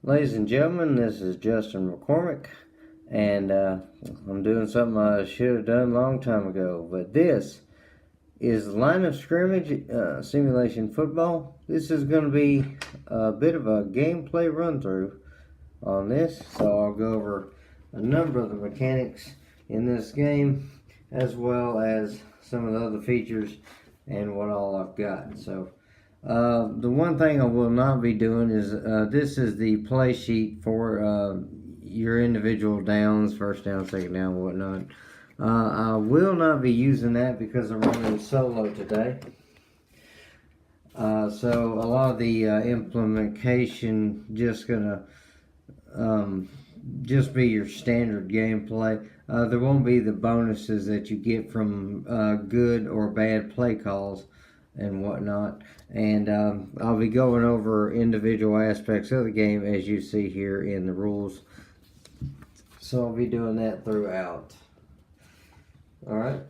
Ladies and gentlemen, this is Justin McCormick, and I'm doing something I should have done a long time ago. But this is line of scrimmage simulation football. This is going to be a bit of a gameplay run through on this, so I'll go over a number of the mechanics in this game, as well as some of the other features and what all I've got. So the one thing I will not be doing is this is the play sheet for your individual downs, first down, second down, whatnot. I will not be using that because I'm running solo today. So a lot of the implementation just gonna just be your standard gameplay. There won't be the bonuses that you get from good or bad play calls and whatnot. And I'll be going over individual aspects of the game as you see here in the rules. So I'll be doing that throughout. Alright.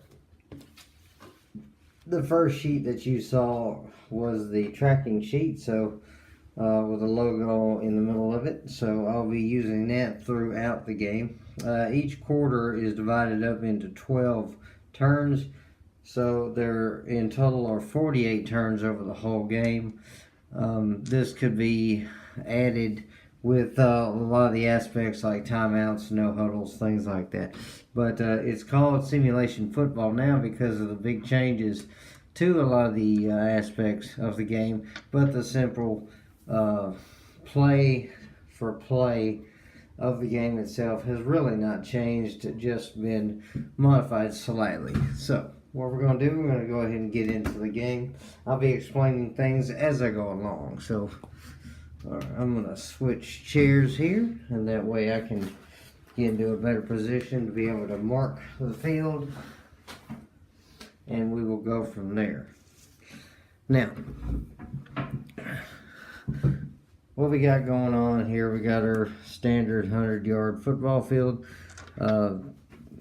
The first sheet that you saw was the tracking sheet, so with a logo in the middle of it. So I'll be using that throughout the game. Each quarter is divided up into 12 turns. So there in total are 48 turns over the whole game. This could be added with a lot of the aspects like timeouts, no huddles, things like that. But it's called simulation football now because of the big changes to a lot of the aspects of the game. But the simple play for play of the game itself has really not changed, just been modified slightly. So what we're going to do, we're going to go ahead and get into the game. I'll be explaining things as I go along. So I'm going to switch chairs here, and that way I can get into a better position to be able to mark the field, and we will go from there. Now, what we got going on here, we got our standard 100-yard football field,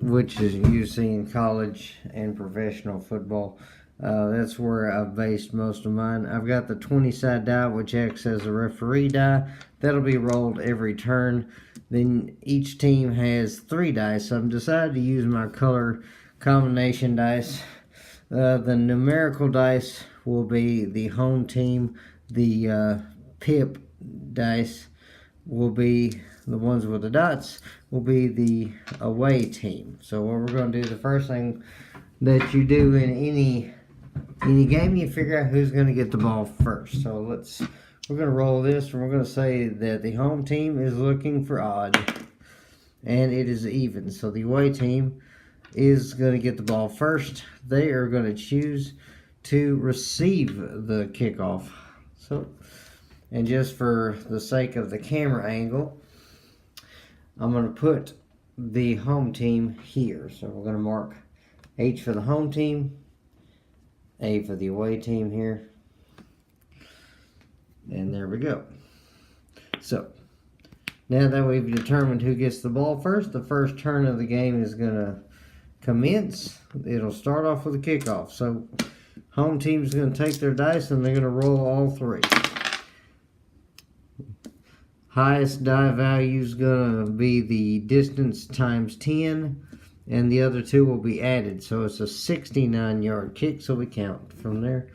which is you see in college and professional football. That's where I've based most of mine. I've got the 20-side die, which acts as a referee die. That'll be rolled every turn. Then each team has 3 dice. So I've decided to use my color combination dice. The numerical dice will be the home team. The pip dice will be the ones with the dots, will be the away team. So what we're going to do, the first thing that you do in any game, you figure out who's going to get the ball first. So we're going to roll this, and we're going to say that the home team is looking for odd, and it is even. So the away team is going to get the ball first. They are going to choose to receive the kickoff. So, and just for the sake of the camera angle, I'm going to put the home team here. So we're going to mark H for the home team, A for the away team here. And there we go. So, now that we've determined who gets the ball first, the first turn of the game is going to commence. It'll start off with a kickoff. So, home team is going to take their dice and they're going to roll all 3. Highest die value is going to be the distance times 10, and the other 2 will be added. So it's a 69-yard kick, so we count from there.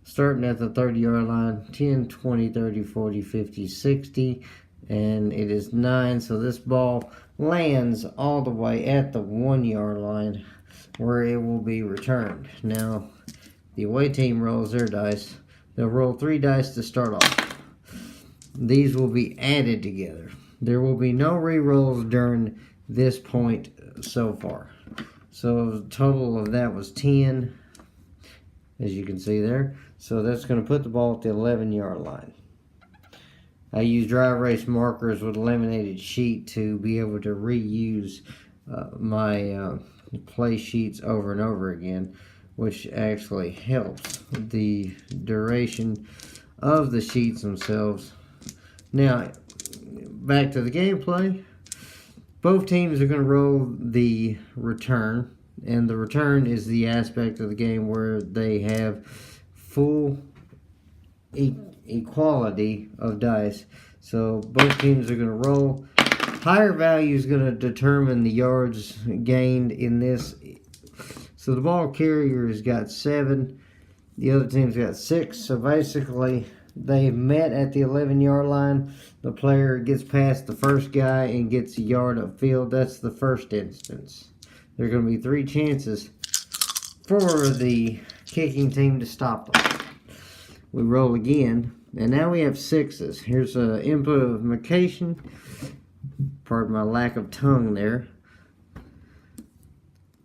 Starting at the 30-yard line, 10, 20, 30, 40, 50, 60, and it is 9. So this ball lands all the way at the 1-yard line where it will be returned. Now, the away team rolls their dice. They'll roll 3 dice to start off. These will be added together. There will be no re-rolls during this point so far. So the total of that was 10, as you can see there. So that's going to put the ball at the 11-yard line. I use dry erase markers with a laminated sheet to be able to reuse my play sheets over and over again, which actually helps the duration of the sheets themselves. Now, back to the gameplay. Both teams are going to roll the return, and the return is the aspect of the game where they have full equality of dice. So both teams are going to roll. Higher value is going to determine the yards gained in this. So the ball carrier has got 7. The other team's got 6. So basically, they've met at the 11-yard line. The player gets past the first guy and gets a yard upfield. That's the first instance. There are going to be 3 chances for the kicking team to stop them. We roll again, and now we have 6s. Here's an implementation. Pardon my lack of tongue there.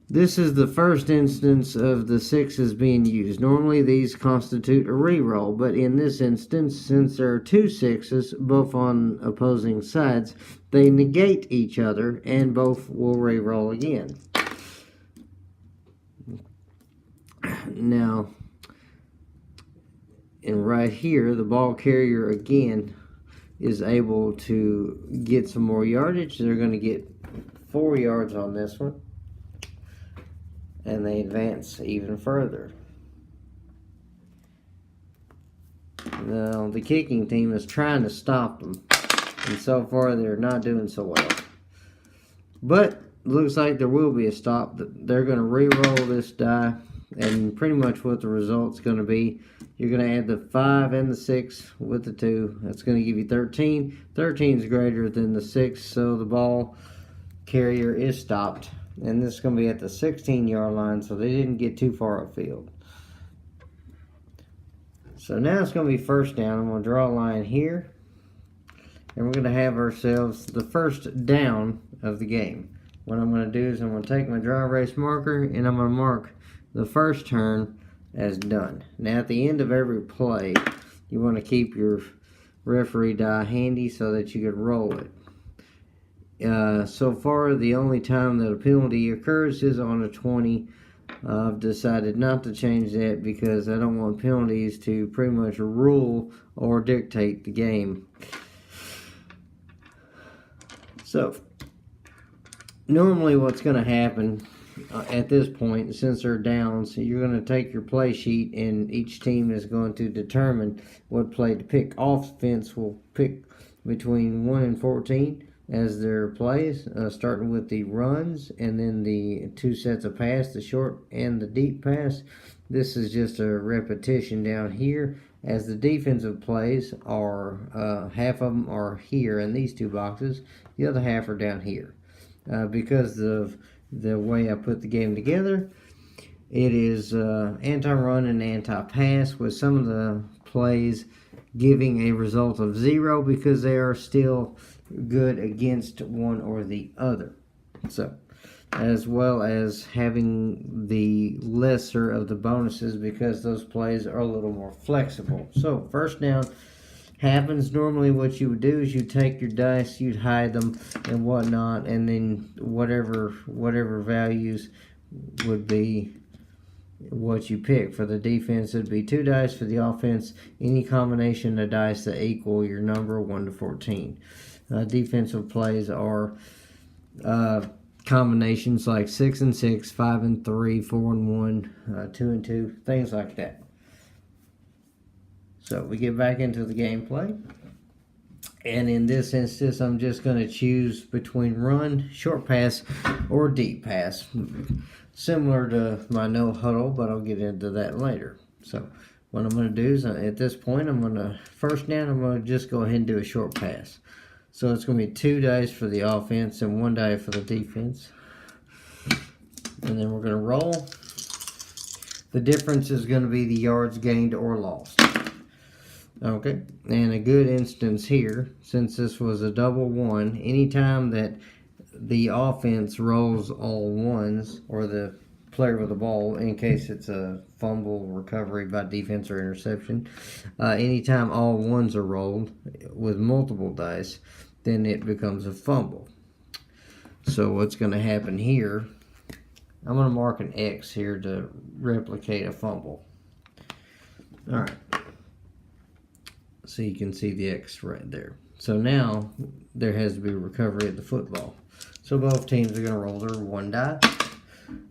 This is the first instance of the 6s being used. Normally these constitute a re-roll, but in this instance, since there are 2 6s, both on opposing sides, they negate each other and both will re-roll again. Now, and right here, the ball carrier again is able to get some more yardage. They're going to get 4 yards on this one. And they advance even further. Now, the kicking team is trying to stop them. And so far, they're not doing so well. But, looks like there will be a stop. They're going to re-roll this die. And pretty much what the result's going to be, you're going to add the 5 and the 6 with the 2. That's going to give you 13. 13 is greater than the 6, so the ball carrier is stopped. And this is going to be at the 16-yard line, so they didn't get too far upfield. So now it's going to be first down. I'm going to draw a line here. And we're going to have ourselves the first down of the game. What I'm going to do is I'm going to take my dry erase marker and I'm going to mark the first turn as done. Now at the end of every play, you want to keep your referee die handy so that you can roll it. So far, the only time that a penalty occurs is on a 20. I've decided not to change that because I don't want penalties to pretty much rule or dictate the game. So, normally what's going to happen at this point, since they're down, so you're going to take your play sheet and each team is going to determine what play to pick. Offense will pick between 1 and 14 as their plays, starting with the runs and then the 2 sets of pass, the short and the deep pass. This is just a repetition down here, as the defensive plays are, half of them are here in these 2 boxes, the other half are down here. Because of the way I put the game together, it is anti-run and anti-pass, with some of the plays giving a result of 0 because they are still good against one or the other. So, as well as having the lesser of the bonuses because those plays are a little more flexible. So, first down happens. Normally what you would do is you take your dice, you'd hide them and whatnot, and then whatever values would be what you pick. For the defense, it'd be 2 dice. For the offense, any combination of dice that equal your number 1 to 14. Defensive plays are combinations like 6 and 6, 5 and 3, 4 and 1, 2 and 2, things like that. So we get back into the gameplay. And in this instance, I'm just going to choose between run, short pass, or deep pass. Similar to my no huddle, but I'll get into that later. So what I'm going to do is, at this point, I'm going to, first down, I'm going to just go ahead and do a short pass. So it's going to be 2 dice for the offense and 1 die for the defense. And then we're going to roll. The difference is going to be the yards gained or lost. Okay, and a good instance here, since this was a double 1, anytime that the offense rolls all 1s, or the player with the ball, in case it's a fumble, recovery by defense, or interception, anytime all 1s are rolled with multiple dice, then it becomes a fumble. So what's going to happen here, I'm going to mark an X here to replicate a fumble. Alright. So you can see the X right there. So now there has to be recovery of the football. So both teams are going to roll their 1 die.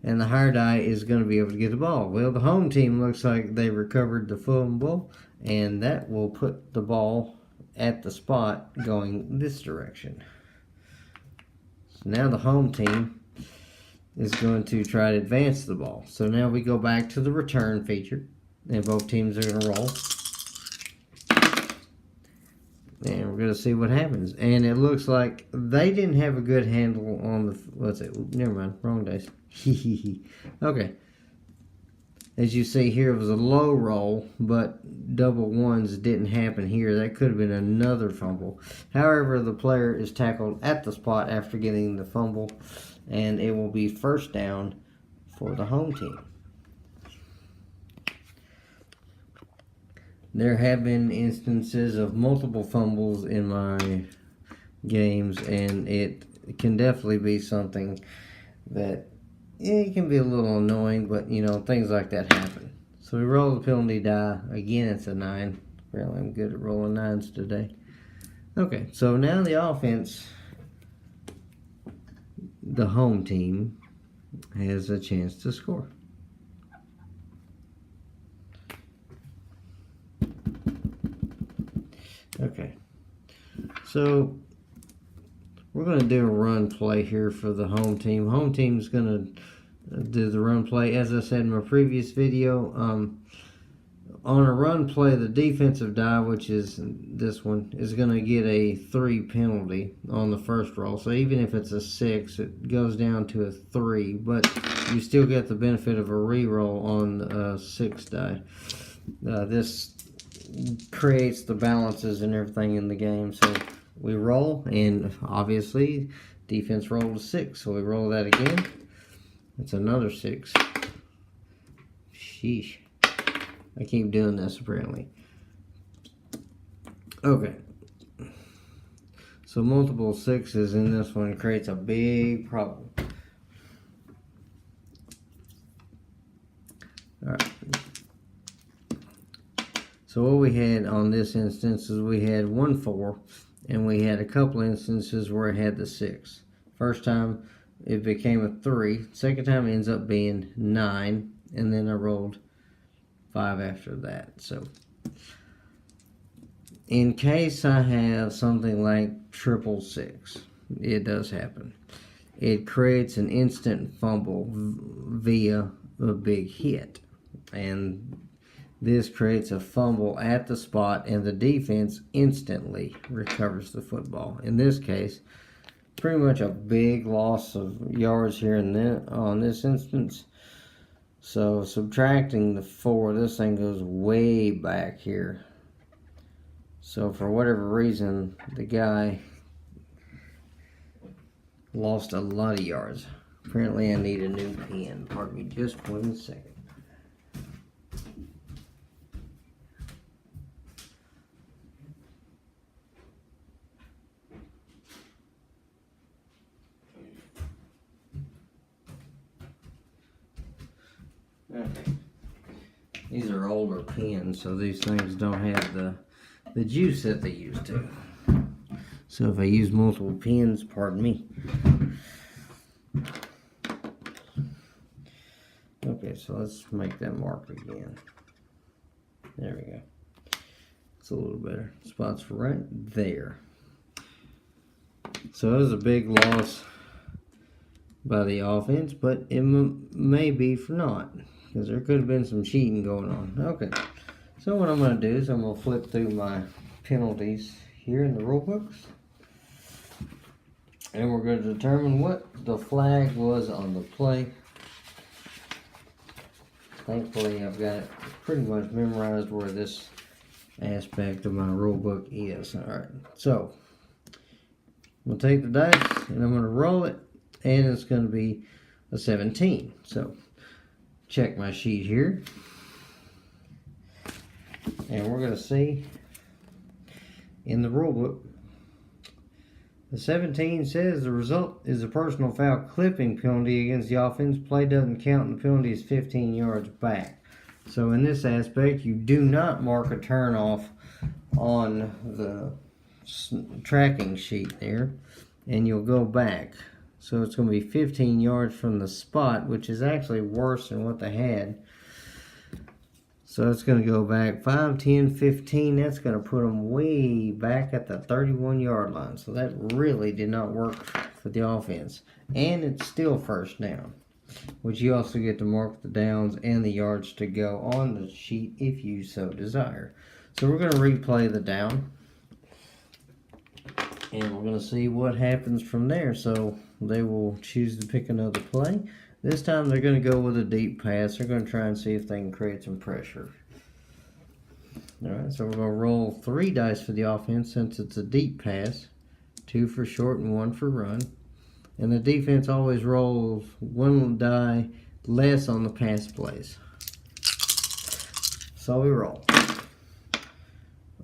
And the higher die is going to be able to get the ball. Well, the home team looks like they recovered the fumble. And that will put the ball at the spot going this direction. So now the home team is going to try to advance the ball. So now we go back to the return feature, and both teams are going to roll. And we're going to see what happens. And it looks like they didn't have a good handle on the... What's it? Never mind. Wrong dice. Okay. As you see here, it was a low roll, but double ones didn't happen here. That could have been another fumble. However, the player is tackled at the spot after getting the fumble, and it will be first down for the home team. There have been instances of multiple fumbles in my games, and it can definitely be something that it can be a little annoying, but you know, things like that happen. So we roll the penalty die. Again, it's a 9. Apparently I'm good at rolling 9s today. Okay, so now the offense, the home team, has a chance to score. Okay, so we're going to do a run play here for the home team. Home team is going to do the run play. As I said in my previous video, on a run play, the defensive die, which is this one, is going to get a 3 penalty on the first roll. So even if it's a 6, it goes down to a 3, but you still get the benefit of a reroll on a 6 die. This creates the balances and everything in the game. So we roll, and obviously defense rolled a 6, so we roll that again. It's another 6. Sheesh. I keep doing this apparently. Okay. So multiple 6s in this one creates a big problem. Alright. So what we had on this instance is we had 1 4, and we had a couple instances where it had the 6. First time it became a 3. Second time it ends up being 9, and then I rolled 5 after that. So in case I have something like 666, it does happen. It creates an instant fumble via a big hit, and this creates a fumble at the spot, and the defense instantly recovers the football. In this case, pretty much a big loss of yards here on this instance. So subtracting the 4, this thing goes way back here. So for whatever reason, the guy lost a lot of yards. Apparently I need a new pen. Pardon me just 1 second. Okay. These are older pens, so these things don't have the juice that they used to. So if I use multiple pens, pardon me. Okay, so let's make that mark again. There we go. It's a little better. Spots for right there. So it was a big loss by the offense, but it may be for not, because there could have been some cheating going on. Okay, so what I'm going to do is I'm going to flip through my penalties here in the rule books, and we're going to determine what the flag was on the play. Thankfully, I've got it pretty much memorized where this aspect of my rule book is. Alright, so I'm going to take the dice and I'm going to roll it, and it's going to be a 17. So check my sheet here, and we're going to see in the rule book, the 17 says the result is a personal foul clipping penalty against the offense. Play doesn't count and the penalty is 15 yards back. So in this aspect, you do not mark a turn off on the tracking sheet there, and you'll go back. So it's going to be 15 yards from the spot, which is actually worse than what they had. So it's going to go back 5, 10, 15. That's going to put them way back at the 31-yard line. So that really did not work for the offense. And it's still first down, which you also get to mark the downs and the yards to go on the sheet if you so desire. So we're going to replay the down. And we're going to see what happens from there. So they will choose to pick another play. This time they're going to go with a deep pass. They're going to try and see if they can create some pressure. Alright, so we're going to roll 3 dice for the offense since it's a deep pass. 2 for short and 1 for run. And the defense always rolls 1 die less on the pass plays. So we roll.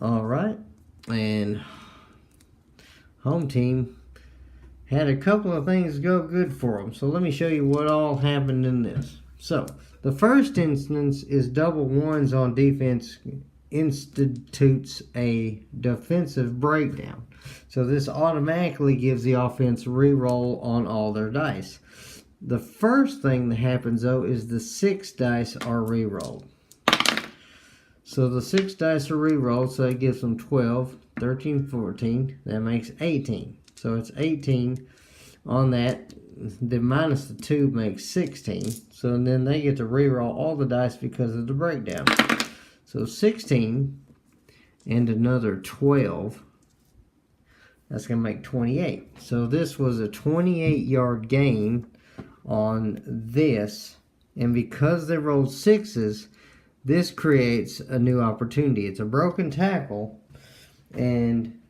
Alright, and home team had a couple of things go good for them. So let me show you what all happened in this. So the first instance is double ones on defense institutes a defensive breakdown. So this automatically gives the offense re-roll on all their dice. The first thing that happens though is the 6 dice are re-rolled. So the 6 dice are re-rolled, so that gives them 12, 13, 14. That makes 18. So it's 18 on that. The minus the 2 makes 16. So then they get to re-roll all the dice because of the breakdown. So 16 and another 12. That's going to make 28. So this was a 28-yard gain on this. And because they rolled 6s, this creates a new opportunity. It's a broken tackle. And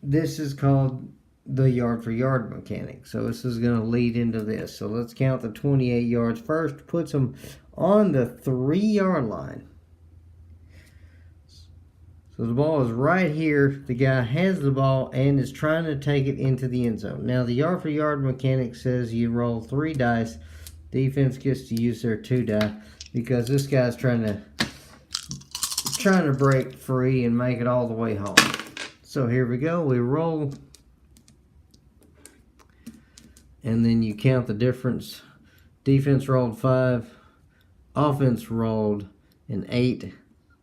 this is called the yard for yard mechanic. So this is going to lead into this. So let's count the 28 yards first. Puts them on the 3-yard line. So the ball is right here. The guy has the ball and is trying to take it into the end zone. Now the yard for yard mechanic says you roll 3 dice. Defense gets to use their 2 die because this guy's trying to break free and make it all the way home. So here we go. We roll. And then you count the difference. Defense rolled 5. Offense rolled an 8.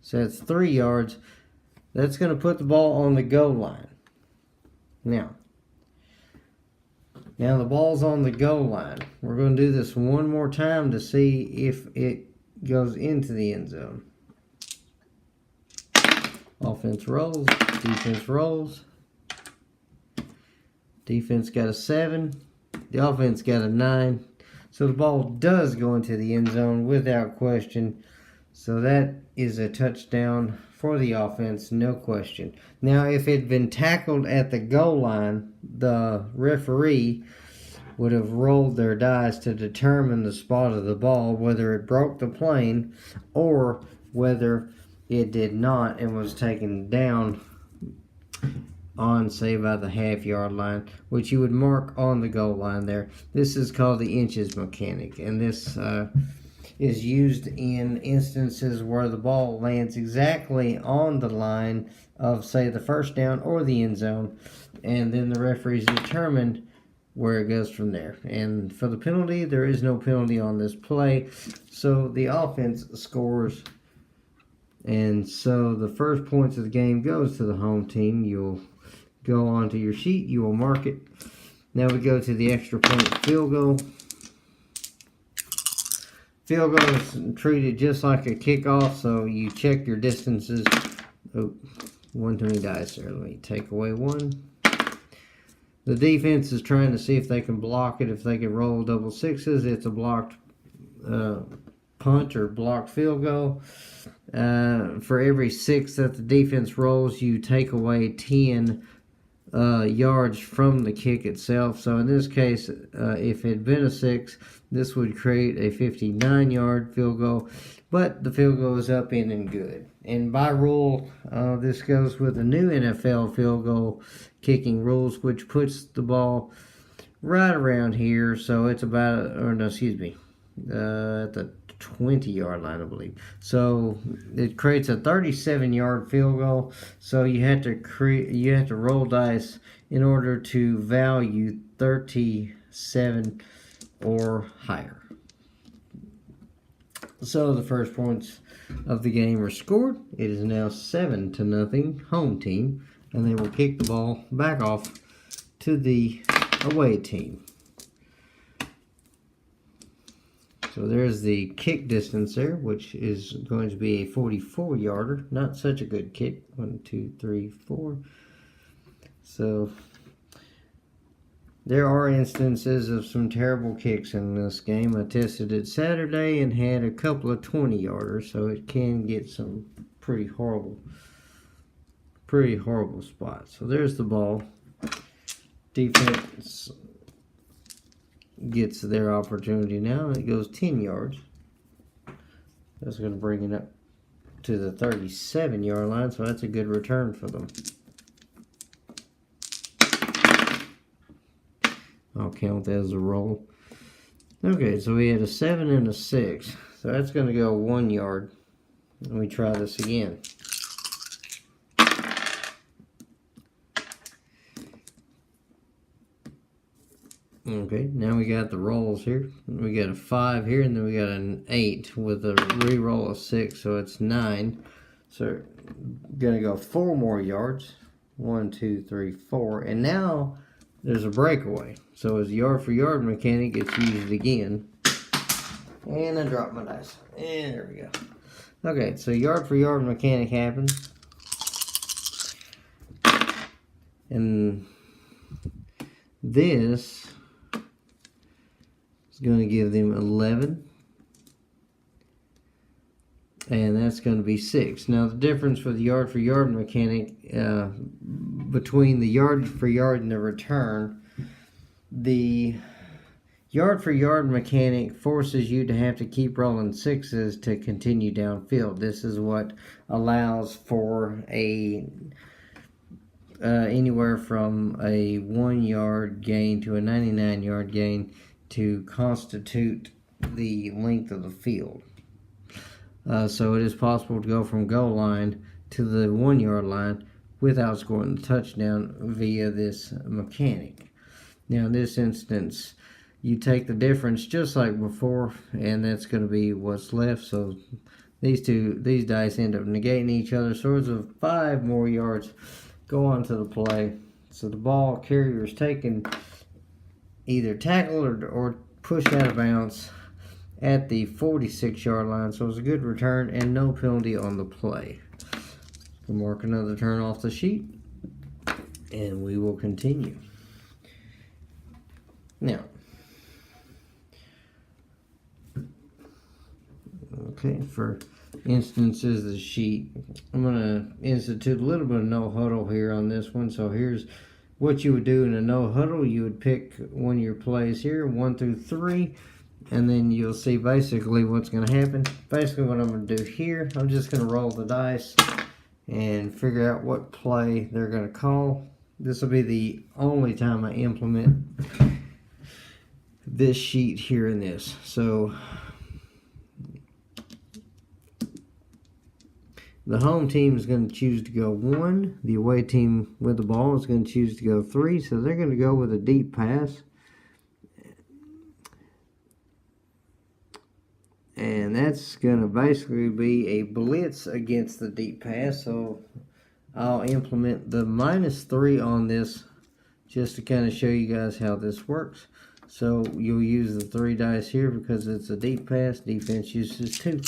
So that's 3 yards. That's going to put the ball on the goal line. Now the ball's on the goal line. We're going to do this one more time to see if it goes into the end zone. Offense rolls. Defense rolls. Defense got a 7. The offense got a 9. So the ball does go into the end zone without question. So that is a touchdown for the offense, no question. Now, if it had been tackled at the goal line, the referee would have rolled their dice to determine the spot of the ball, whether it broke the plane or whether it did not and was taken down on, say, by the half-yard line, which you would mark on the goal line there. This is called the inches mechanic, and this is used in instances where the ball lands exactly on the line of, say, the first down or the end zone, and then the referees determine where it goes from there. And for the penalty, there is no penalty on this play, so the offense scores. And so the first points of the game goes to the home team. You'll go onto your sheet, you will mark it. Now we go to the extra point field goal. Field goal is treated just like a kickoff, so you check your distances. Oh, one too many dice there. Let me take away 1. The defense is trying to see if they can block it. If they can roll double 6s, it's a blocked punt or blocked field goal. For every 6 that the defense rolls, you take away 10 yards from the kick itself. So in this case, if it had been a 6, this would create a 59-yard field goal, but the field goal is up, in, and good. And by rule, this goes with the new NFL field goal kicking rules, which puts the ball right around here. So it's about, at the 20-yard line, I believe. So it creates a 37-yard field goal. So you have to roll dice in order to value 37 or higher. So the first points of the game are scored. It is now 7-0 home team, and they will kick the ball back off to the away team. So there's the kick distance there, which is going to be a 44-yarder. Not such a good kick. 1, 2, 3, 4. So there are instances of some terrible kicks in this game. I tested it Saturday and had a couple of 20-yarders, so it can get some pretty horrible spots. So there's the ball. Defense gets their opportunity now, and it goes 10 yards. That's going to bring it up to the 37-yard line, so that's a good return for them. I'll count that as a roll. Okay, so we had a 7 and a 6. So that's going to go 1 yard. Let me try this again. Okay, now we got the rolls here. We got a 5 here, and then we got an 8 with a re-roll of 6, so it's 9. So going to go 4 more yards. 1, 2, 3, 4. And now there's a breakaway. So as yard for yard mechanic gets used again. And I dropped my dice. And there we go. Okay, so yard for yard mechanic happens. And this is going to give them 11. And that's going to be 6. Now the difference with the yard for yard mechanic between the yard for yard and the return, the yard for yard mechanic forces you to have to keep rolling 6s to continue downfield. This is what allows for a anywhere from a 1 yard gain to a 99-yard gain to constitute the length of the field. So it is possible to go from goal line to the 1 yard line without scoring the touchdown via this mechanic. Now in this instance, you take the difference just like before, and that's going to be what's left. So these dice end up negating each other. So it's of 5 more yards go on to the play. So the ball carrier is taken, either tackled or pushed out of bounds at the 46-yard line. So it's a good return and no penalty on the play. We'll mark another turn off the sheet, and we will continue. Now, okay, for instances of the sheet, I'm going to institute a little bit of no huddle here on this one. So here's what you would do in a no huddle. You would pick one of your plays here, 1 through 3, and then you'll see basically what's going to happen. Basically what I'm going to do here, I'm just going to roll the dice and figure out what play they're going to call. This will be the only time I implement this sheet here in this. So the home team is going to choose to go 1. The away team with the ball is going to choose to go 3. So they're going to go with a deep pass. And that's going to basically be a blitz against the deep pass. So I'll implement the -3 on this just to kind of show you guys how this works. So you'll use the 3 dice here because it's a deep pass. Defense uses 2.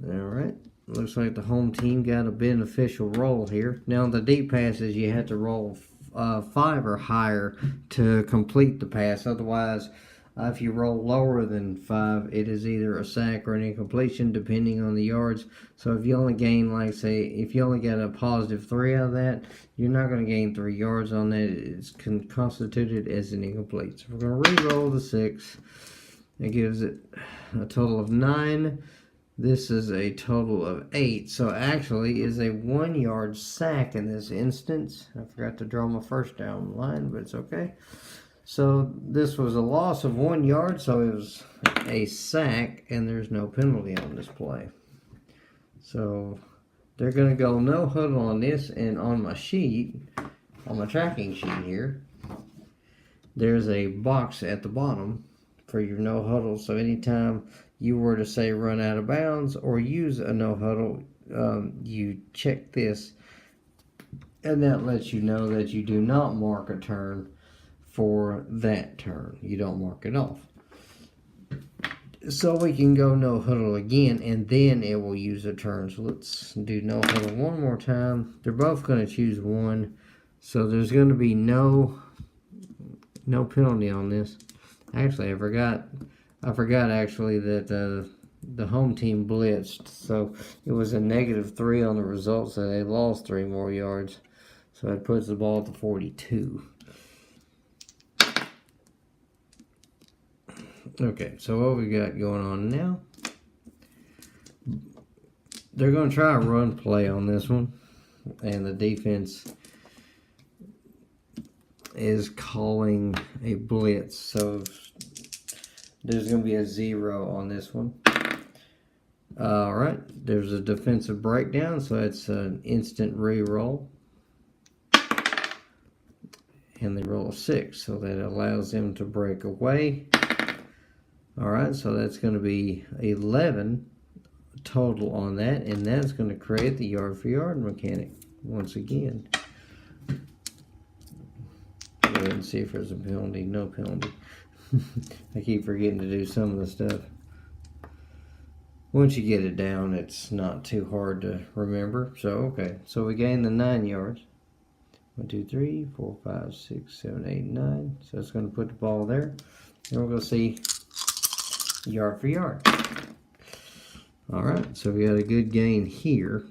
Alright, looks like the home team got a beneficial roll here. Now the deep passes, you have to roll 5 or higher to complete the pass. Otherwise, if you roll lower than 5, it is either a sack or an incompletion depending on the yards. So if you only gain, like say, if you only get a +3 out of that, you're not going to gain 3 yards on that. It's constituted as an incomplete. So we're going to re-roll the 6. It gives it a total of 9. This is a total of 8. So actually is a 1 yard sack in this instance. I forgot to draw my first down line, but it's okay. So this was a loss of 1 yard, so it was a sack, and there's no penalty on this play. So they're going to go no huddle on this, and on my sheet, on my tracking sheet here, there's a box at the bottom for your no huddle. So anytime you were to say run out of bounds or use a no huddle, you check this, and that lets you know that you do not mark a turn for that turn. You don't mark it off. So we can go no huddle again, and then it will use a turn. So let's do no huddle one more time. They're both going to choose one. So there's going to be no penalty on this. Actually, I forgot actually that the home team blitzed. So it was a -3 on the result, so they lost 3 more yards. So it puts the ball at the 42. Okay, so what we got going on now? They're going to try a run play on this one, and the defense is calling a blitz. So there's going to be a 0 on this one. All right, there's a defensive breakdown, so it's an instant re-roll. And they roll a 6, so that allows them to break away. All right, so that's going to be 11 total on that, and that's going to create the yard for yard mechanic once again. Go ahead and see if there's a penalty. No penalty. I keep forgetting to do some of the stuff. Once you get it down, it's not too hard to remember. So, okay, so we gain the 9 yards. 1, 2, 3, 4, 5, 6, 7, 8, 9. So it's going to put the ball there. And we're going to see yard for yard. Alright, so we got a good gain here.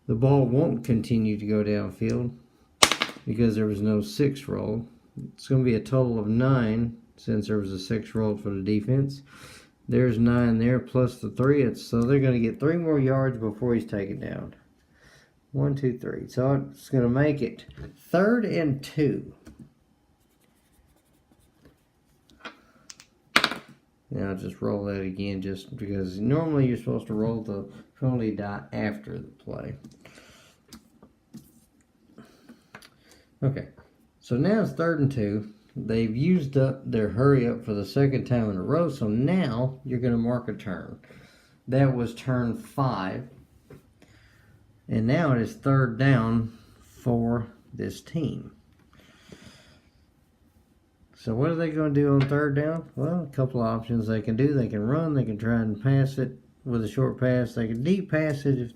The ball won't continue to go downfield because there was no 6 roll. It's going to be a total of 9 since there was a 6 roll for the defense. There's 9 there plus the 3. So they're going to get 3 more yards before he's taken down. 1, 2, 3. So it's going to make it 3rd and 2. Now I'll just roll that again just because normally you're supposed to roll the penalty die after the play. Okay, so now it's 3rd and 2. They've used up their hurry up for the 2nd time in a row, so now you're going to mark a turn. That was turn 5. And now it is 3rd down for this team. So what are they going to do on 3rd down? Well, a couple of options they can do. They can run. They can try and pass it with a short pass. They can deep pass it if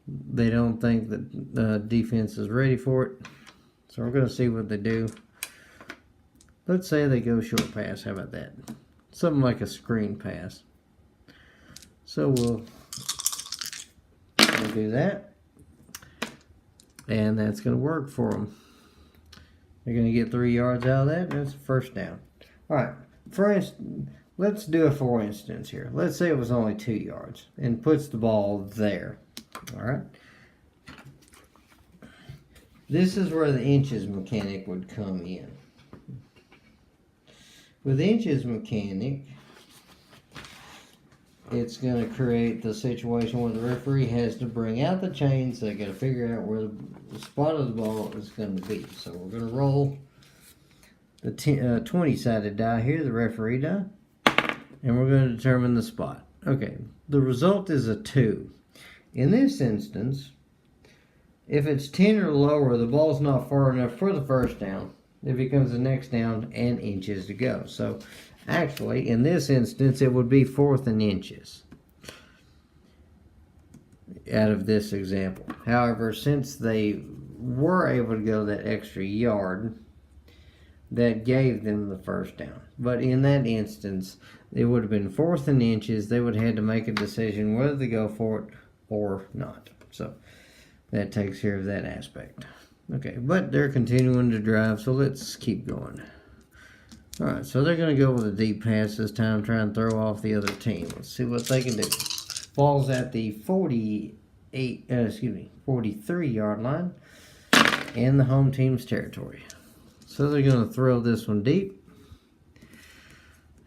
they don't think that the defense is ready for it. So we're going to see what they do. Let's say they go short pass. How about that? Something like a screen pass. So we'll do that. And that's going to work for them. They're going to get 3 yards out of that. That's a 1st down. All right. For instance, let's do a for instance here. Let's say it was only 2 yards and puts the ball there. All right. This is where the inches mechanic would come in. With inches mechanic, it's going to create the situation where the referee has to bring out the chains. So they got to figure out where the spot of the ball is going to be. So we're going to roll the 20-sided die here, the referee die, and we're going to determine the spot. Okay, the result is a 2. In this instance, if it's 10 or lower, the ball's not far enough for the 1st down. It becomes the next down and inches to go. So actually, in this instance, it would be 4th and inches out of this example. However, since they were able to go that extra yard, that gave them the 1st down. But in that instance, it would have been 4th and inches. They would have had to make a decision whether to go for it or not. So that takes care of that aspect. Okay, but they're continuing to drive, so let's keep going. Alright, so they're going to go with a deep pass this time, try and throw off the other team. Let's see what they can do. Ball's at the 43-yard line in the home team's territory. So they're going to throw this one deep.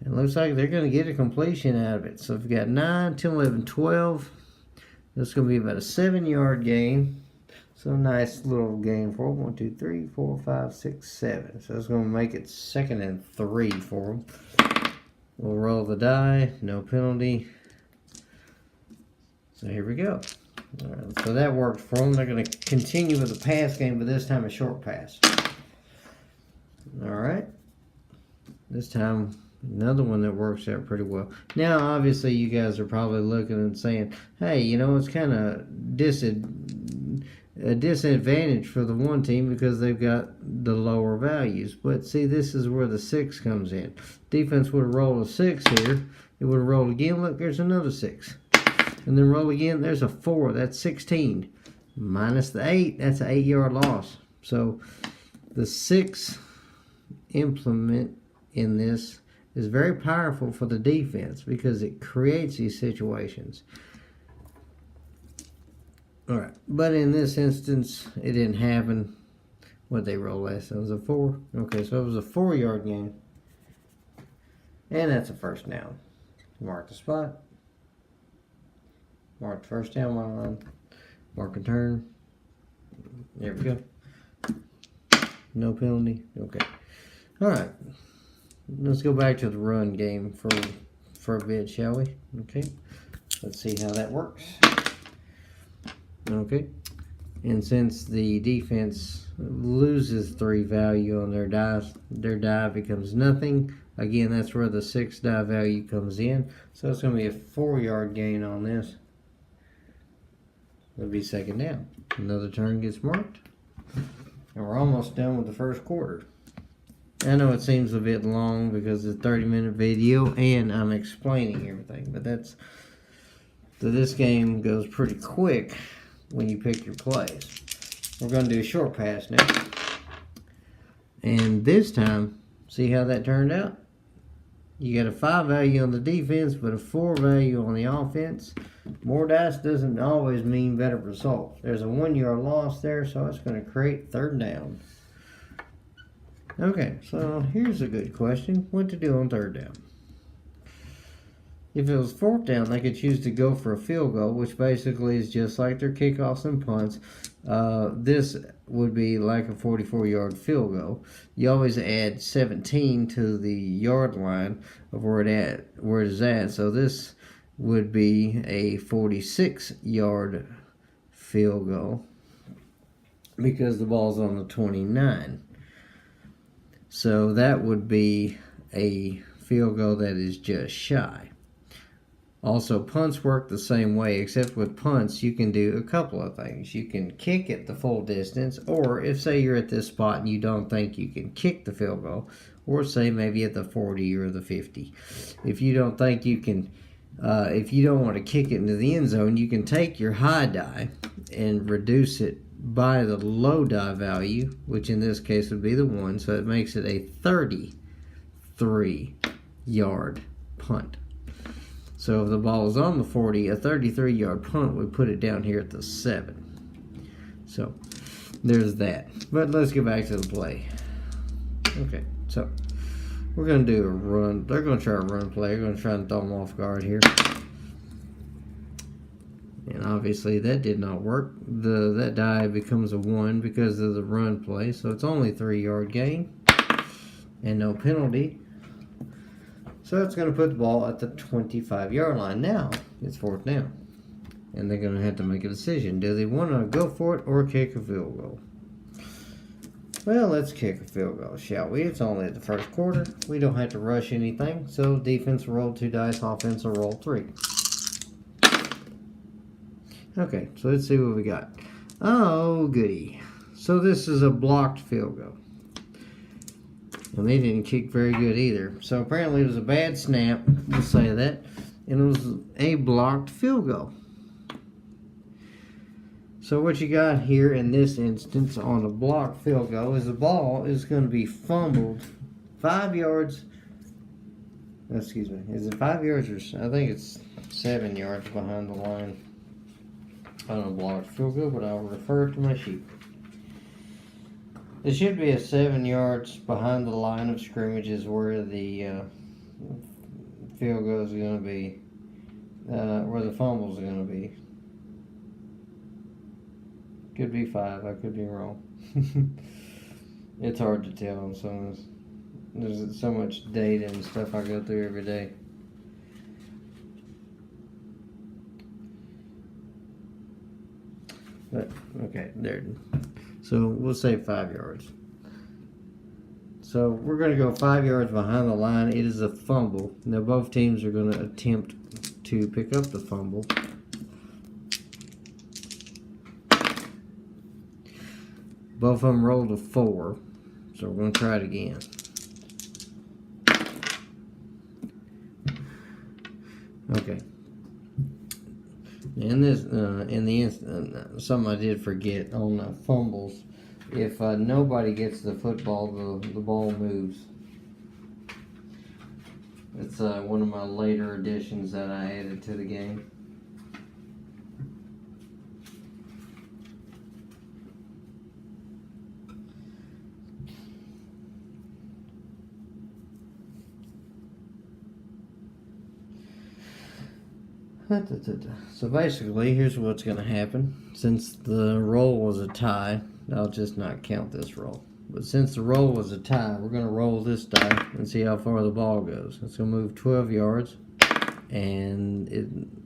It looks like they're going to get a completion out of it. So we've got 9, 10, 11, 12. That's going to be about a 7-yard gain. So nice little gain for them. 1, 2, 3, 4, 5, 6, 7. So it's going to make it 2nd and 3 for them. We'll roll the die. No penalty. So here we go. So that worked for them. They're going to continue with the pass game, but this time a short pass. Alright. This time, another one that works out pretty well. Now, obviously, you guys are probably looking and saying, hey, you know, it's kind of a disadvantage for the one team because they've got the lower values. But see, this is where the 6 comes in. Defense would have rolled a 6 here. It would have rolled again. Look, there's another 6. And then roll again. There's a 4. That's 16. Minus the 8. That's an 8-yard loss. So the 6 implement in this is very powerful for the defense because it creates these situations. Alright, but in this instance, it didn't happen. What they roll last? It was a 4. Okay, so it was a 4-yard gain. And that's a first down. Mark the spot. Mark the first down line. Mark a turn. There we go. No penalty. Okay. Alright. Let's go back to the run game for a bit, shall we? Okay. Let's see how that works. Okay. And since the defense loses 3 value on their die becomes nothing. Again, that's where the 6 die value comes in. So it's going to be a 4-yard gain on this. It'll be 2nd down. Another turn gets marked. And we're almost done with the first quarter. I know it seems a bit long because it's a 30-minute video and I'm explaining everything, but this game goes pretty quick when you pick your plays. We're going to do a short pass now. And this time, see how that turned out? You got a 5 value on the defense, but a 4 value on the offense. More dice doesn't always mean better results. There's a 1-yard loss there, so it's going to create 3rd down. Okay, so here's a good question. What to do on 3rd down? If it was 4th down, they could choose to go for a field goal, which basically is just like their kickoffs and punts. This would be like a 44-yard field goal. You always add 17 to the yard line of where it is at. So this would be a 46-yard field goal because the ball's on the 29. So that would be a field goal that is just shy. Also, punts work the same way, except with punts, you can do a couple of things. You can kick it the full distance, or if, say, you're at this spot and you don't think you can kick the field goal, or say maybe at the 40 or the 50. If you don't think you can, if you don't want to kick it into the end zone, you can take your high die and reduce it by the low die value, which in this case would be the 1, so it makes it a 33-yard punt. So if the ball is on the 40, a 33-yard punt would put it down here at the 7. So there's that. But let's get back to the play. Okay, so we're going to do a run. They're going to try a run play. They're going to try and throw them off guard here. And obviously that did not work. That die becomes a 1 because of the run play. So it's only a 3-yard gain. And no penalty. So it's going to put the ball at the 25-yard line. Now it's 4th down. And they're going to have to make a decision. Do they want to go for it or kick a field goal? Well, let's kick a field goal, shall we? It's only the first quarter. We don't have to rush anything. So defense will roll 2 dice, offense will roll 3. Okay, so let's see what we got. Oh, goody. So this is a blocked field goal. And they didn't kick very good either. So apparently it was a bad snap, we'll say that. And it was a blocked field goal. So what you got here in this instance on a blocked field goal is the ball is going to be fumbled 5 yards. Excuse me. Is it 5 yards or I think it's 7 yards behind the line on a blocked field goal, but I'll refer to my sheet. It should be a 7 yards behind the line of scrimmage is where the field goal is going to be, where the fumble is going to be. Could be 5. I could be wrong. It's hard to tell on some of this. There's so much data and stuff I go through every day. But, okay, there. So we'll say 5 yards. So we're going to go 5 yards behind the line. It is a fumble. Now both teams are going to attempt to pick up the fumble. Both of them rolled a 4. So we're going to try it again. Okay. In the instant, something I did forget on fumbles. If nobody gets the football, the ball moves. It's one of my later additions that I added to the game. So basically, here's what's going to happen. Since the roll was a tie, I'll just not count this roll. But since the roll was a tie, we're going to roll this die and see how far the ball goes. It's going to move 12 yards, and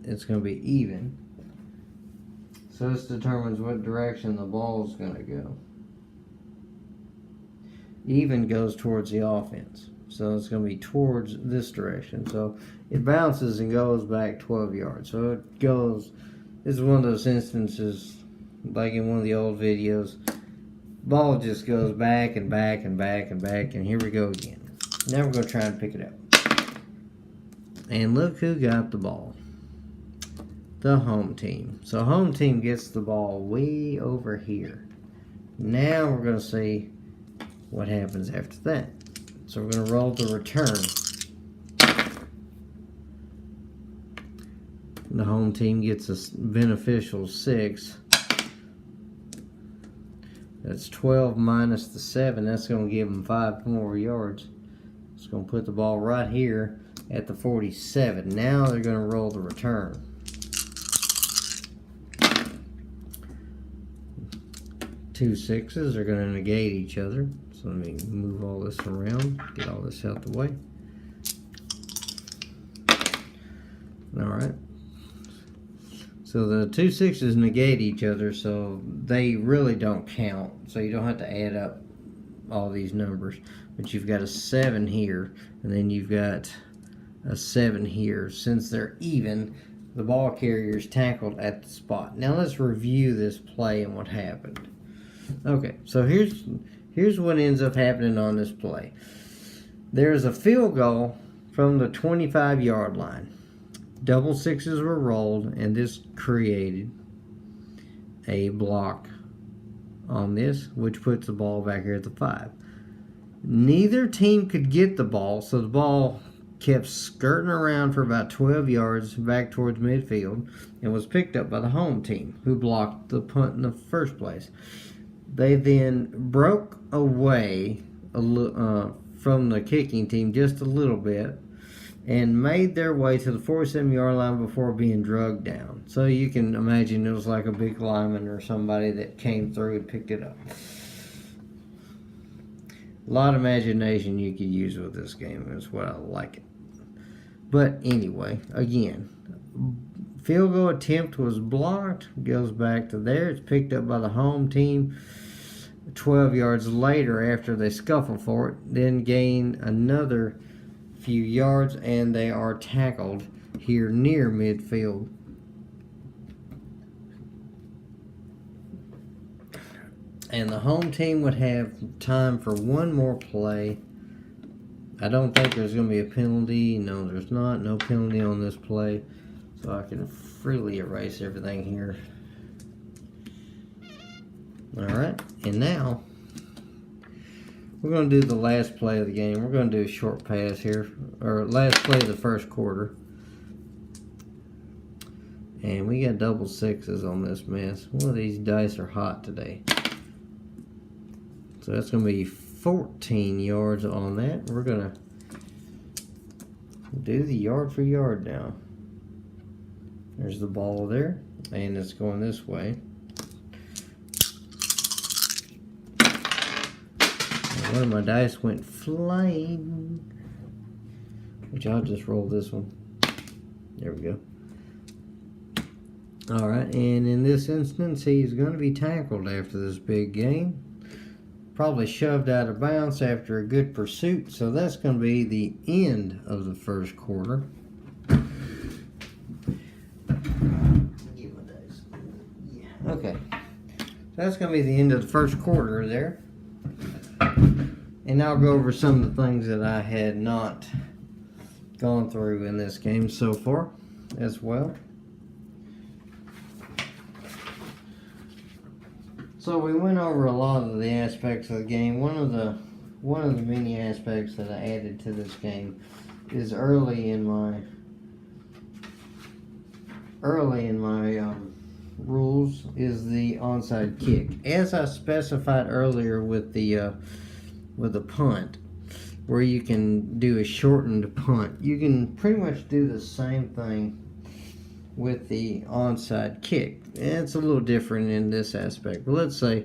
it's going to be even. So this determines what direction the ball is going to go. Even goes towards the offense. So it's going to be towards this direction. So it bounces and goes back 12 yards. So it goes, this is one of those instances, like in one of the old videos, ball just goes back and back and back and back, and here we go again. Now we're going to try and pick it up. And look who got the ball. The home team. So home team gets the ball way over here. Now we're going to see what happens after that. So we're going to roll the return. The home team gets a beneficial 6. That's 12 minus the 7. That's going to give them 5 more yards. It's going to put the ball right here at the 47. Now they're going to roll the return. Two 6s are going to negate each other. So let me move all this around, get all this out the way. Alright. So the two 6s negate each other, so they really don't count. So you don't have to add up all these numbers. But you've got a 7 here, and then you've got a 7 here. Since they're even, the ball carrier's tackled at the spot. Now let's review this play and what happened. Okay, so here's what ends up happening on this play. There's a field goal from the 25-yard line. Double 6s were rolled, and this created a block on this, which puts the ball back here at the 5. Neither team could get the ball, so the ball kept skirting around for about 12 yards back towards midfield and was picked up by the home team, who blocked the punt in the first place. They then broke away from the kicking team just a little bit and made their way to the 47-yard line before being drugged down. So you can imagine it was like a big lineman or somebody that came through and picked it up. A lot of imagination you could use with this game. That's why I like it. But anyway, again, field goal attempt was blocked. Goes back to there. It's picked up by the home team 12 yards later after they scuffle for it. Then gain another few yards, and they are tackled here near midfield. And the home team would have time for one more play. I don't think there's going to be a penalty. No, there's not. No penalty on this play. So I can freely erase everything here. Alright, and now we're going to do the last play of the game. We're going to do a short pass here, or last play of the first quarter. And we got double 6s on this mess. One of these dice are hot today. So that's going to be 14 yards on that. We're going to do the yard for yard now. There's the ball there, and it's going this way. One of my dice went flying. Which I'll just roll this one. There we go. Alright, and in this instance, he's going to be tackled after this big game. Probably shoved out of bounds after a good pursuit. So that's going to be the end of the first quarter. Okay. So that's going to be the end of the first quarter there. And I'll go over some of the things that I had not gone through in this game so far as well. So we went over a lot of the aspects of the game. One of the many aspects that I added to this game is early in my rules is the onside kick. As I specified earlier with the punt, where you can do a shortened punt, you can pretty much do the same thing with the onside kick. It's a little different in this aspect, but let's say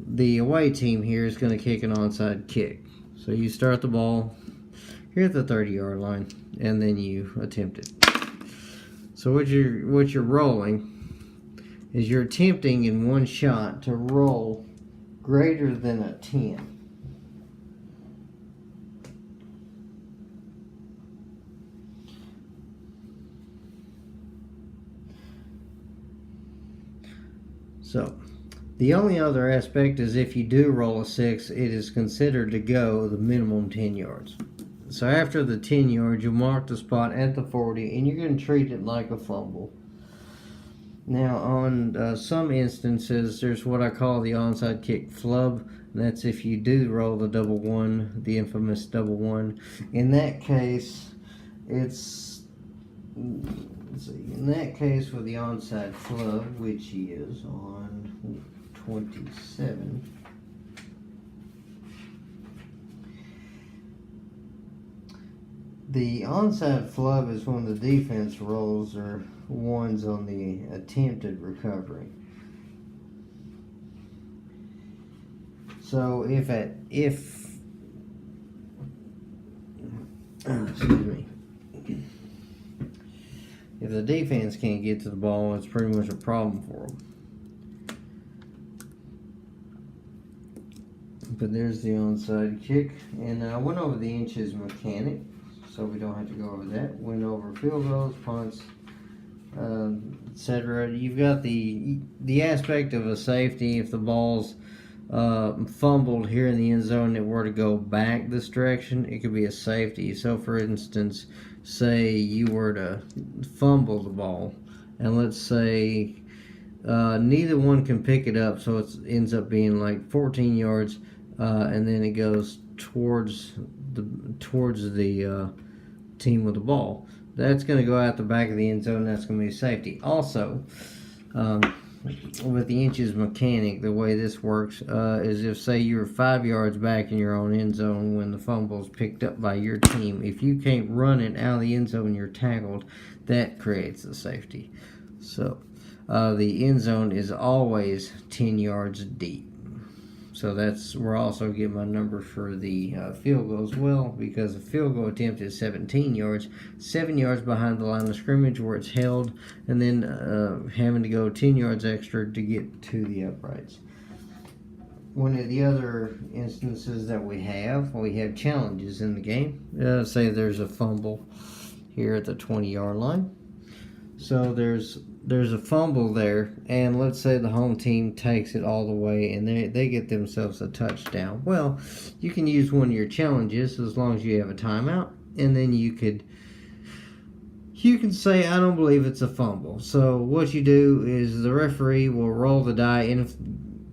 the away team here is going to kick an onside kick. So you start the ball here at the 30-yard line, and then you attempt it. So what you're rolling is you're attempting in one shot to roll greater than a 10. So, the only other aspect is if you do roll a 6, it is considered to go the minimum 10 yards. So after the 10 yards, you mark the spot at the 40, and you're going to treat it like a fumble. Now, on some instances, there's what I call the onside kick flub. And that's if you do roll the double one, the infamous double one. In that case, it's... Let's see, in that case with the onside flub, which is on 27, the onside flub is when the defense rolls or ones on the attempted recovery. So excuse me. If the defense can't get to the ball, it's pretty much a problem for them. But there's the onside kick. And I went over the inches mechanic, so we don't have to go over that. Went over field goals, punts, etc. You've got the aspect of a safety. If the ball's fumbled here in the end zone and it were to go back this direction, it could be a safety. So for instance, say you were to fumble the ball, and let's say neither one can pick it up, so it ends up being like 14 yards, and then it goes towards the team with the ball. That's going to go out the back of the end zone. That's going to be safety. Also, with the inches mechanic, the way this works is if, say, you're 5 yards back in your own end zone when the fumble is picked up by your team, if you can't run it out of the end zone, you're tackled. That creates the safety. So the end zone is always 10 yards deep. So that's where I also get my number for the field goal as well, because a field goal attempt is 17 yards, 7 yards behind the line of scrimmage where it's held, and then having to go 10 yards extra to get to the uprights. One of the other instances that we have challenges in the game. Say there's a fumble here at the 20-yard line. So there's a fumble there, and let's say the home team takes it all the way and they get themselves a touchdown. Well, you can use one of your challenges as long as you have a timeout, and then you can say, I don't believe it's a fumble. So what you do is the referee will roll the die, and if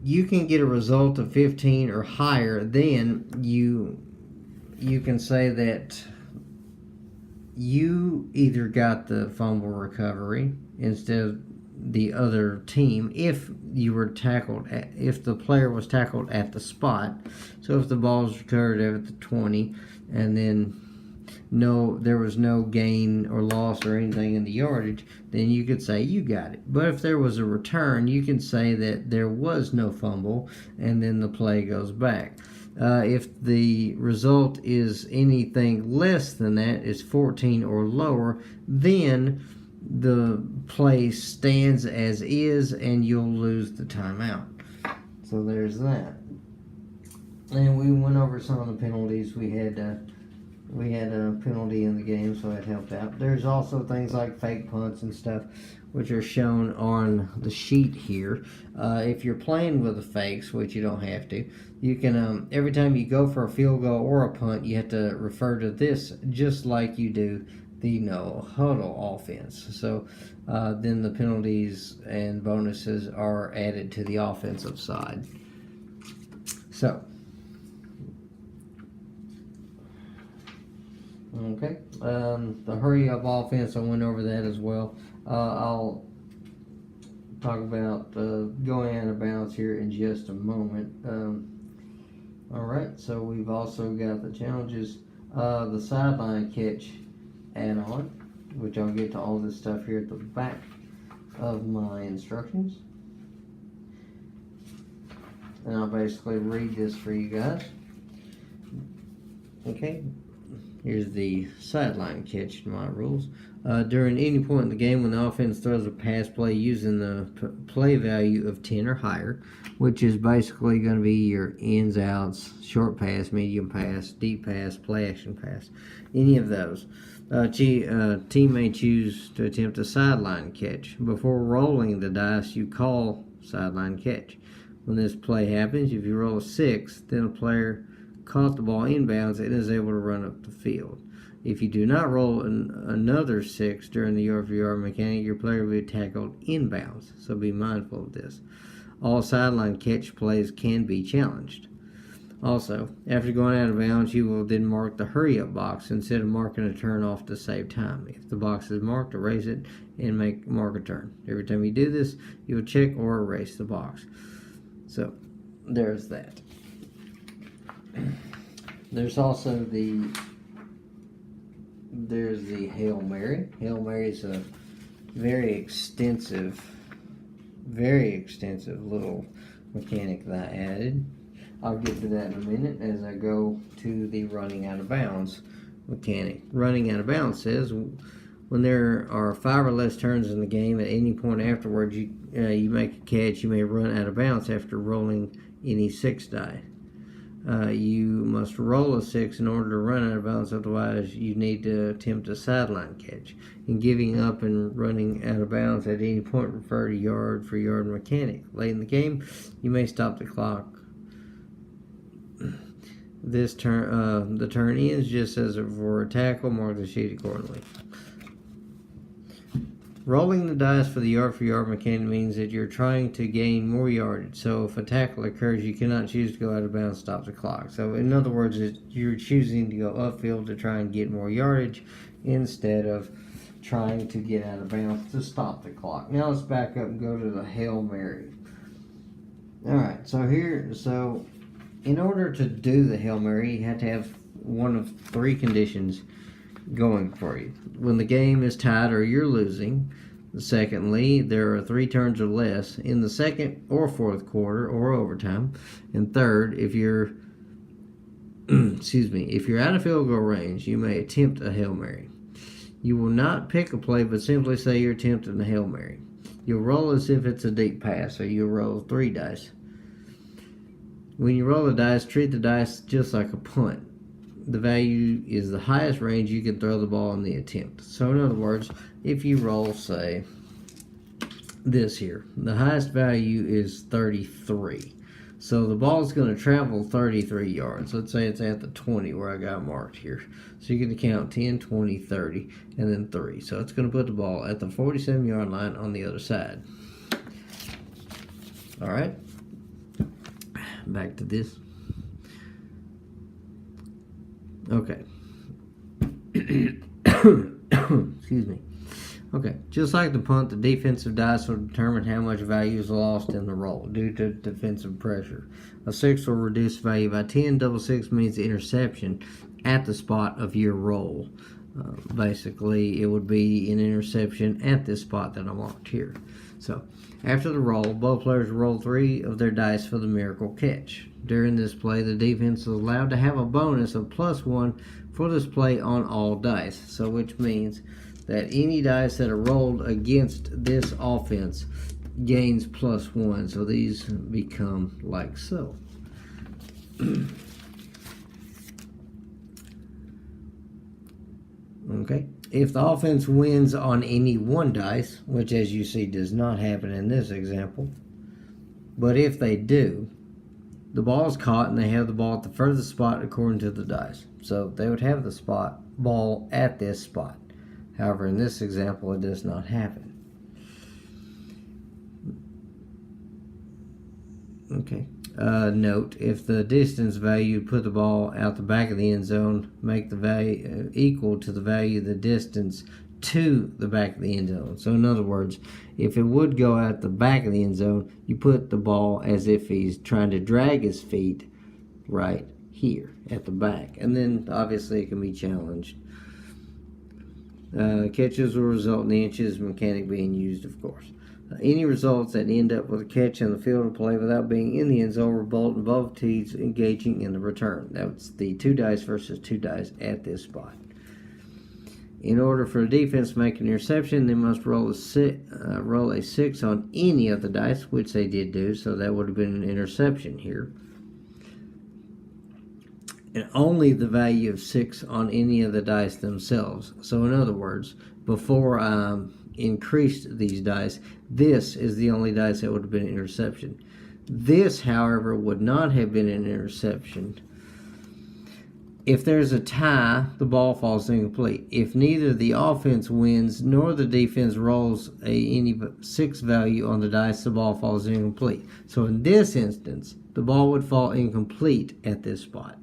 you can get a result of 15 or higher, then you can say that you either got the fumble recovery instead of the other team if the player was tackled at the spot. So if the ball is recovered at the 20 and then there was no gain or loss or anything in the yardage, then you could say you got it. But if there was a return, you can say that there was no fumble, and then the play goes back. If the result is anything less than that, is 14 or lower, then the play stands as is, and you'll lose the timeout. So there's that. And we went over some of the penalties. We had a penalty in the game, so that helped out. There's also things like fake punts and stuff, which are shown on the sheet here. If you're playing with the fakes, which you don't have to, you can, every time you go for a field goal or a punt, you have to refer to this just like you do the no huddle offense. So then the penalties and bonuses are added to the offensive side. So, okay, the hurry up offense, I went over that as well. I'll talk about going out of bounds here in just a moment. Alright, so we've also got the challenges, the sideline catch add-on, which I'll get to all this stuff here at the back of my instructions. And I'll basically read this for you guys. Okay, here's the sideline catch, my rules. During any point in the game when the offense throws a pass play using the play value of 10 or higher, which is basically going to be your ins, outs, short pass, medium pass, deep pass, play action pass, any of those. Team may choose to attempt a sideline catch. Before rolling the dice, you call sideline catch. When this play happens, if you roll a 6, then a player caught the ball inbounds and is able to run up the field. If you do not roll another 6 during the yard-for-yard mechanic, your player will be tackled inbounds, so be mindful of this. All sideline catch plays can be challenged. Also, after going out of bounds, you will then mark the hurry-up box instead of marking a turn off to save time. If the box is marked, erase it and mark a turn. Every time you do this, you will check or erase the box. So, there's that. There's also the Hail Mary. Hail Mary is a very extensive little mechanic that I added. I'll get to that in a minute as I go to the running out of bounds mechanic. Running out of bounds says when there are 5 or less turns in the game, at any point afterwards you make a catch, you may run out of bounds after rolling any 6 die. You must roll a 6 in order to run out of bounds, otherwise you need to attempt a sideline catch. In giving up and running out of bounds at any point, refer to yard for yard mechanic. Late in the game, you may stop the clock. This turn, the turn ends just as for a tackle. Mark the sheet accordingly. Rolling the dice for the yard-for-yard mechanic means that you're trying to gain more yardage. So if a tackle occurs, you cannot choose to go out of bounds, stop the clock. So in other words, you're choosing to go upfield to try and get more yardage instead of trying to get out of bounds to stop the clock. Now let's back up and go to the Hail Mary. Alright, so in order to do the Hail Mary, you have to have one of 3 conditions going for you. When the game is tied or you're losing. Secondly, there are 3 turns or less in the second or fourth quarter or overtime. And third, if you're if you're out of field goal range, you may attempt a Hail Mary. You will not pick a play, but simply say you're attempting a Hail Mary. You'll roll as if it's a deep pass, so you'll roll 3 dice. When you roll the dice, treat the dice just like a punt. The value is the highest range you can throw the ball in the attempt. So in other words, if you roll, say, this here, the highest value is 33. So the ball is going to travel 33 yards. Let's say it's at the 20 where I got marked here. So you can count 10, 20, 30, and then 3. So it's going to put the ball at the 47-yard line on the other side. All right. Back to this. Okay. Excuse me. Okay. Just like the punt, the defensive dice will determine how much value is lost in the roll due to defensive pressure. A 6 will reduce value by 10. Double 6 means the interception at the spot of your roll. Basically, it would be an interception at this spot that I marked here. So, after the roll, both players roll 3 of their dice for the miracle catch. During this play, the defense is allowed to have a bonus of +1 for this play on all dice. So, which means that any dice that are rolled against this offense gains +1. So, these become like so. Okay, if the offense wins on any one dice, which as you see does not happen in this example, but if they do, the ball is caught and they have the ball at the furthest spot according to the dice. So they would have the ball at this spot. However, in this example, it does not happen. Okay. Note, if the distance value, put the ball out the back of the end zone, make the value equal to the value of the distance to the back of the end zone. So in other words, if it would go out the back of the end zone, you put the ball as if he's trying to drag his feet right here at the back. And then obviously it can be challenged. Catches will result in the inches mechanic being used, of course. Any results that end up with a catch in the field of play without being in the end zone result in both teams engaging in the return. That's the 2 dice versus 2 dice at this spot. In order for a defense to make an interception, they must roll a 6 on any of the dice, which they did do, so that would have been an interception here. And only the value of 6 on any of the dice themselves. So in other words, before I increased these dice, this is the only dice that would have been an interception. This, however, would not have been an interception. If there's a tie, the ball falls incomplete. If neither the offense wins nor the defense rolls any 6 value on the dice, the ball falls incomplete. So in this instance, the ball would fall incomplete at this spot.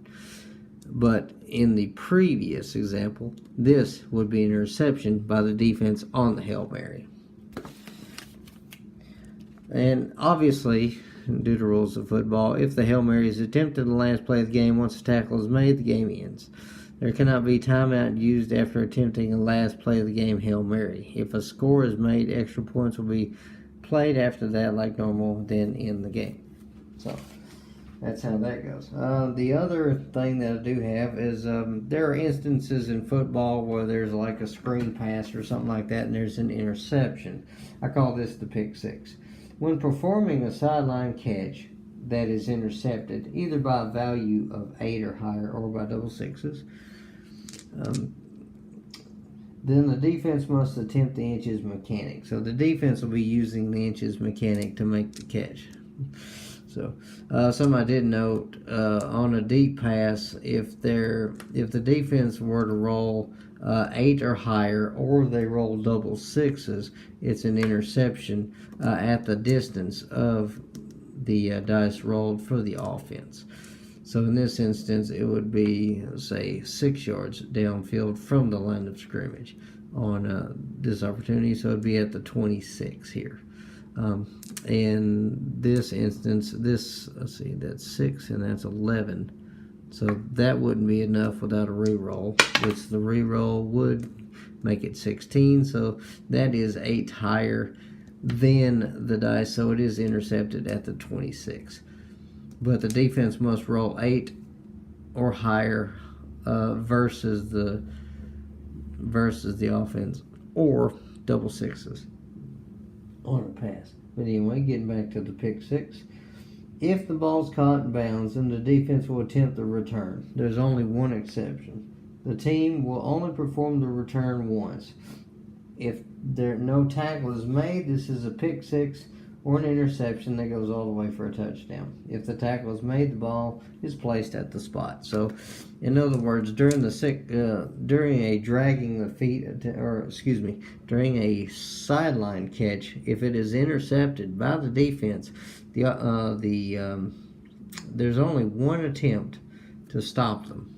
But in the previous example, this would be an interception by the defense on the Hail Mary. And obviously, due to rules of football, if the Hail Mary is attempted in the last play of the game, once the tackle is made, the game ends. There cannot be timeout used after attempting the last play of the game Hail Mary. If a score is made, extra points will be played after that like normal, then end the game. So that's how that goes. The other thing that I do have is there are instances in football where there's like a screen pass or something like that and there's an interception. I call this the pick 6. When performing a sideline catch that is intercepted, either by a value of 8 or higher or by double sixes, then the defense must attempt the inches mechanic. So the defense will be using the inches mechanic to make the catch. So, something I did note, on a deep pass, if the defense were to roll 8 or higher, or they roll double sixes, it's an interception at the distance of the dice rolled for the offense. So in this instance, it would be, say, 6 yards downfield from the line of scrimmage on this opportunity. So it would be at the 26 here. In this instance, let's see, that's 6 and that's 11. So that wouldn't be enough without a re-roll, which the re-roll would make it 16. So that is 8 higher than the dice, so it is intercepted at the 26. But the defense must roll 8 or higher versus the offense, or double sixes on a pass. But anyway, getting back to the pick 6. If the ball's caught in bounds, then the defense will attempt the return. There's only one exception. The team will only perform the return once. If no tackle is made, this is a pick 6 or an interception that goes all the way for a touchdown. If the tackle is made, the ball is placed at the spot. So, in other words, during a dragging the feet, during a sideline catch, if it is intercepted by the defense, there's only one attempt to stop them.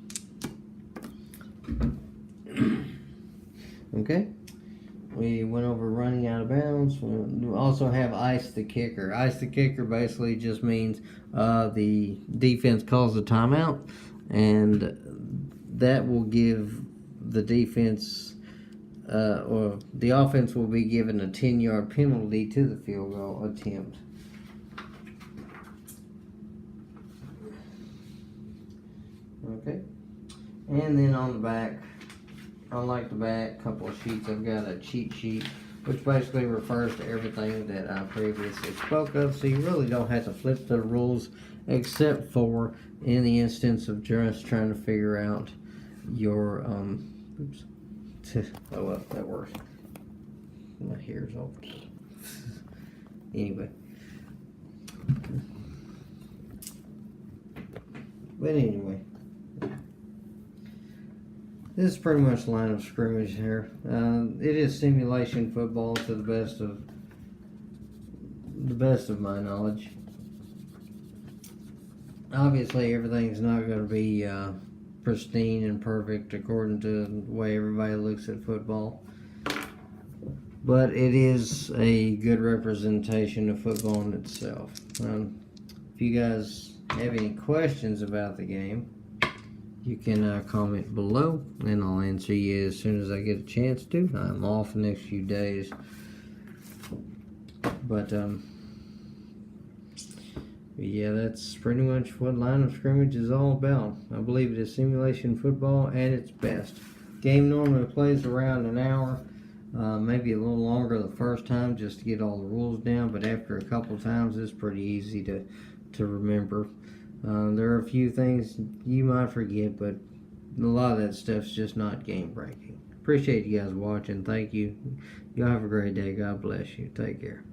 Okay. We went over running out of bounds. We also have ice the kicker. Ice the kicker basically just means the defense calls a timeout, and that will give the defense, or the offense will be given a 10-yard penalty to the field goal attempt. Okay, and then on the back, unlike the back couple of sheets, I've got a cheat sheet, which basically refers to everything that I previously spoke of, so you really don't have to flip the rules, except for in the instance of just trying to figure out your, oops, oh well, that works. My hair's over. Anyway. But anyway. This is pretty much line of scrimmage here. It is simulation football to the best of my knowledge. Obviously, everything's not going to be pristine and perfect according to the way everybody looks at football, but it is a good representation of football in itself. If you guys have any questions about the game, you can comment below, and I'll answer you as soon as I get a chance to. I'm off the next few days. But, yeah, that's pretty much what line of scrimmage is all about. I believe it is simulation football at its best. Game normally plays around an hour, maybe a little longer the first time just to get all the rules down, but after a couple times it's pretty easy to remember. There are a few things you might forget, but a lot of that stuff's just not game breaking. Appreciate you guys watching. Thank you. Y'all have a great day. God bless you. Take care.